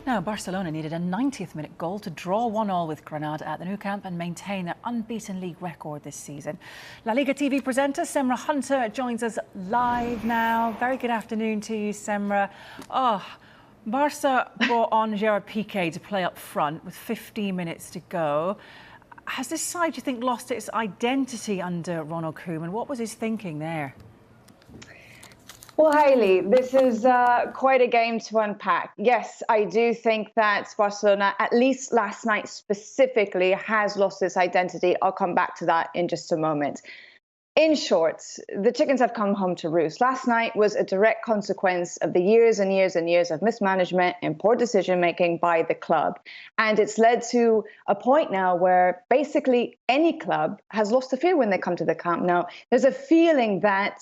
Now, Barcelona needed a 90th minute goal to draw 1-1 with Granada at the Nou Camp and maintain their unbeaten league record this season. La Liga TV presenter Semra Hunter joins us live now. Very good afternoon to you, Semra. Barca brought on Gerard Piqué to play up front with 15 minutes to go. Has this side, do you think, lost its identity under Ronald Koeman? What was his thinking there? Well, Hayley, this is quite a game to unpack. Yes, I do think that Barcelona, at least last night specifically, has lost its identity. I'll come back to that in just a moment. In short, the chickens have come home to roost. Last night was a direct consequence of the years and years and years of mismanagement and poor decision-making by the club. And it's led to a point now where basically any club has lost the fear when they come to the Camp Nou. There's a feeling that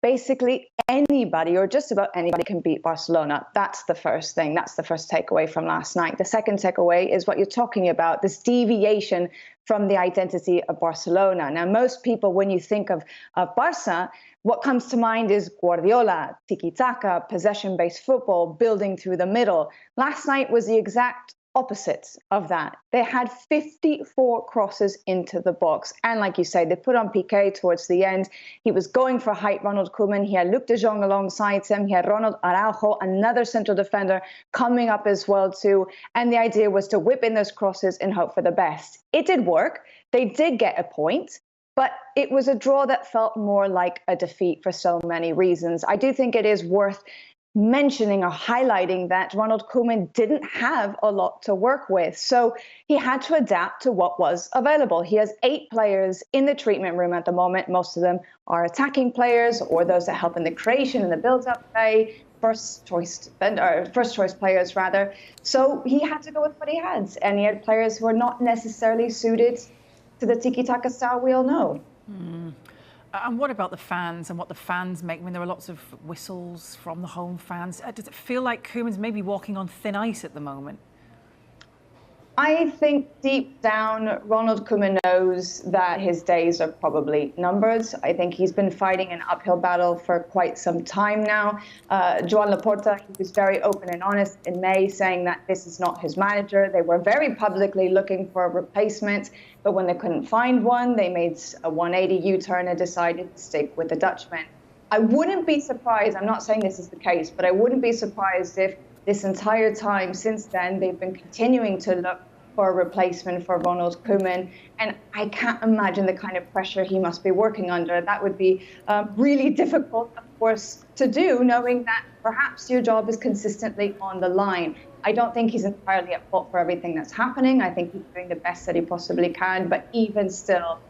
basically anybody or just about anybody can beat Barcelona. That's the first thing. That's the first takeaway from last night. The second takeaway is what you're talking about, this deviation from the identity of Barcelona. Now, most people, when you think of Barca, what comes to mind is Guardiola, tiki-taka, possession-based football, building through the middle. Last night was the exact opposite of that. They had 54 crosses into the box. And like you say, they put on Piqué towards the end. He was going for height, Ronald Koeman. He had Luc de Jong alongside him. He had Ronald Araujo, another central defender, coming up as well too. And the idea was to whip in those crosses and hope for the best. It did work. They did get a point. But it was a draw that felt more like a defeat for so many reasons. I do think it is worth mentioning or highlighting that Ronald Koeman didn't have a lot to work with. So he had to adapt to what was available. He has 8 players in the treatment room at the moment. Most of them are attacking players or those that help in the creation and the build-up play, first choice players rather. So he had to go with what he had. And he had players who are not necessarily suited to the tiki-taka style we all know. And what about the fans and what the fans make? I mean, there are lots of whistles from the home fans. Does it feel like Koeman's maybe walking on thin ice at the moment? I think deep down, Ronald Koeman knows that his days are probably numbered. I think he's been fighting an uphill battle for quite some time now. Joan Laporta, he was very open and honest in May, saying that this is not his manager. They were very publicly looking for a replacement, but when they couldn't find one, they made a 180 U-turn and decided to stick with the Dutchman. I wouldn't be surprised, I'm not saying this is the case, but I wouldn't be surprised if this entire time since then, they've been continuing to look for a replacement for Ronald Koeman. And I can't imagine the kind of pressure he must be working under. That would be really difficult, of course, to do, knowing that perhaps your job is consistently on the line. I don't think he's entirely at fault for everything that's happening. I think he's doing the best that he possibly can. But even still,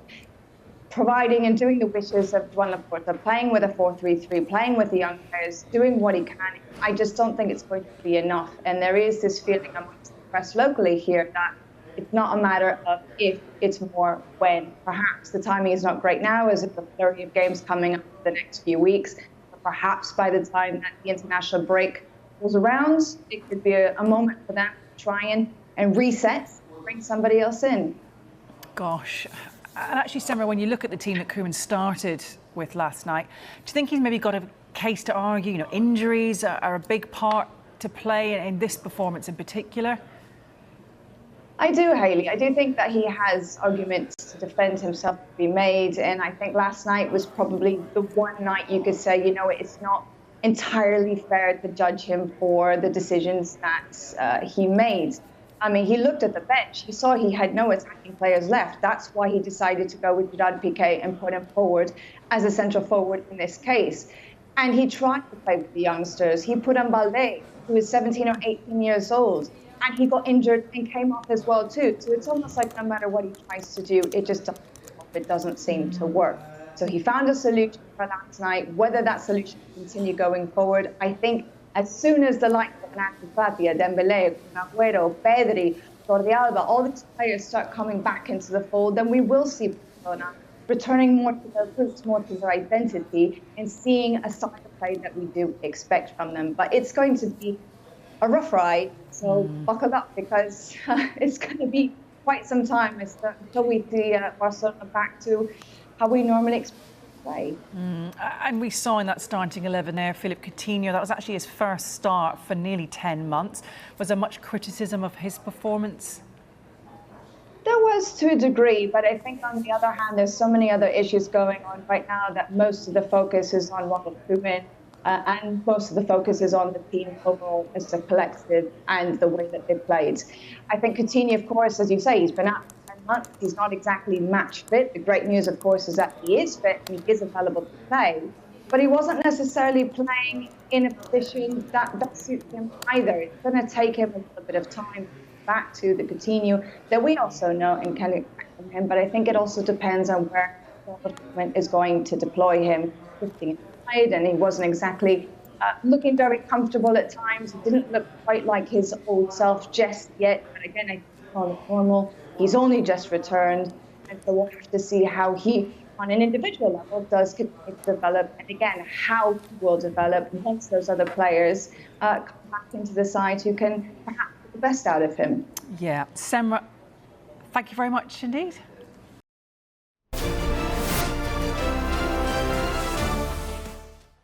providing and doing the wishes of Joan Laporta, playing with a 4-3-3, playing with the young players, doing what he can, I just don't think it's going to be enough. And there is this feeling amongst the press locally here that it's not a matter of if, it's more when. Perhaps the timing is not great now, as if the flurry of games coming up in the next few weeks. But perhaps by the time that the international break rolls around, it could be a moment for them to try and reset, bring somebody else in. Gosh. And actually, Semra, when you look at the team that Koeman started with last night, do you think he's maybe got a case to argue? You know, injuries are a big part to play in this performance in particular. I do, Hayley. I do think that he has arguments to defend himself to be made. And I think last night was probably the one night you could say, you know, it's not entirely fair to judge him for the decisions that he made. I mean, he looked at the bench. He saw he had no attacking players left. That's why he decided to go with Gerard Piqué and put him forward as a central forward in this case. And he tried to play with the youngsters. He put on Balde, who is 17 or 18 years old. And he got injured and came off as well, too. So it's almost like no matter what he tries to do, it doesn't seem to work. So he found a solution for last night. Whether that solution will continue going forward, I think as soon as the likes of Nacho Fati, Dembélé, Agüero, Pedri, Jordi Alba, all these players start coming back into the fold, then we will see Barcelona returning more to their roots, more to their identity, and seeing a style of play that we do expect from them. But it's going to be a rough ride, so buckle up, because it's going to be quite some time until we see Barcelona back to how we normally expect. play. And we saw in that starting 11 there, Philippe Coutinho, that was actually his first start for nearly 10 months. Was there much criticism of his performance? There was, to a degree, but I think on the other hand, there's so many other issues going on right now that most of the focus is on Ronald Koeman, and most of the focus is on the team overall as a collective and the way that they played. I think Coutinho, of course, as you say, he's been out for 10 months. He's not exactly match fit. The great news, of course, is that he is fit and he is available to play. But he wasn't necessarily playing in a position that suits him either. It's going to take him a little bit of time back to the Coutinho that we also know and can expect from him. But I think it also depends on where the government is going to deploy him. And he wasn't exactly looking very comfortable at times. He didn't look quite like his old self just yet. But again, I call it normal. He's only just returned. And so we'll have to see how he, on an individual level, does continue to develop. And again, how he will develop once those other players come back into the side who can perhaps get the best out of him. Yeah. Semra, thank you very much indeed.